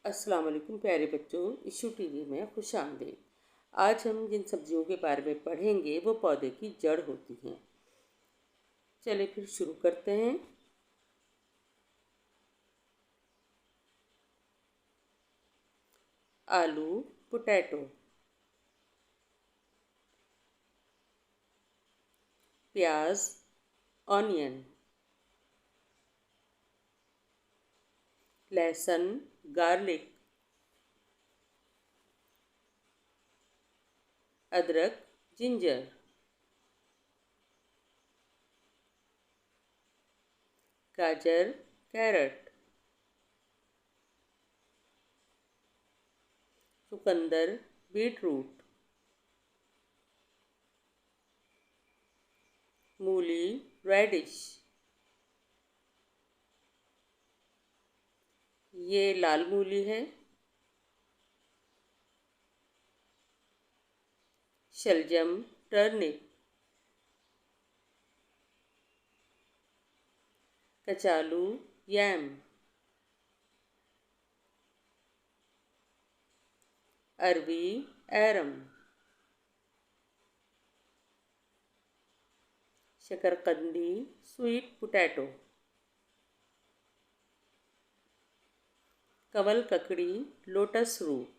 अस्सलाम वालेकुम प्यारे बच्चों, इशू टीवी में खुश आमदीद। आज हम जिन सब्जियों के बारे में पढ़ेंगे वो पौधे की जड़ होती हैं। चलिए फिर शुरू करते हैं। आलू, पोटैटो, प्याज, ऑनियन, लहसुन, गार्लिक, अदरक, जिंजर, गाजर, कैरट, चुकंदर, बीटरूट, मूली, रेडिश। ये लाल मूली है। शलजम, टर्निप, कचालू, यैम, अरबी, एरम, शकरकंदी, स्वीट पोटैटो, कमल ककड़ी, लोटस रूट,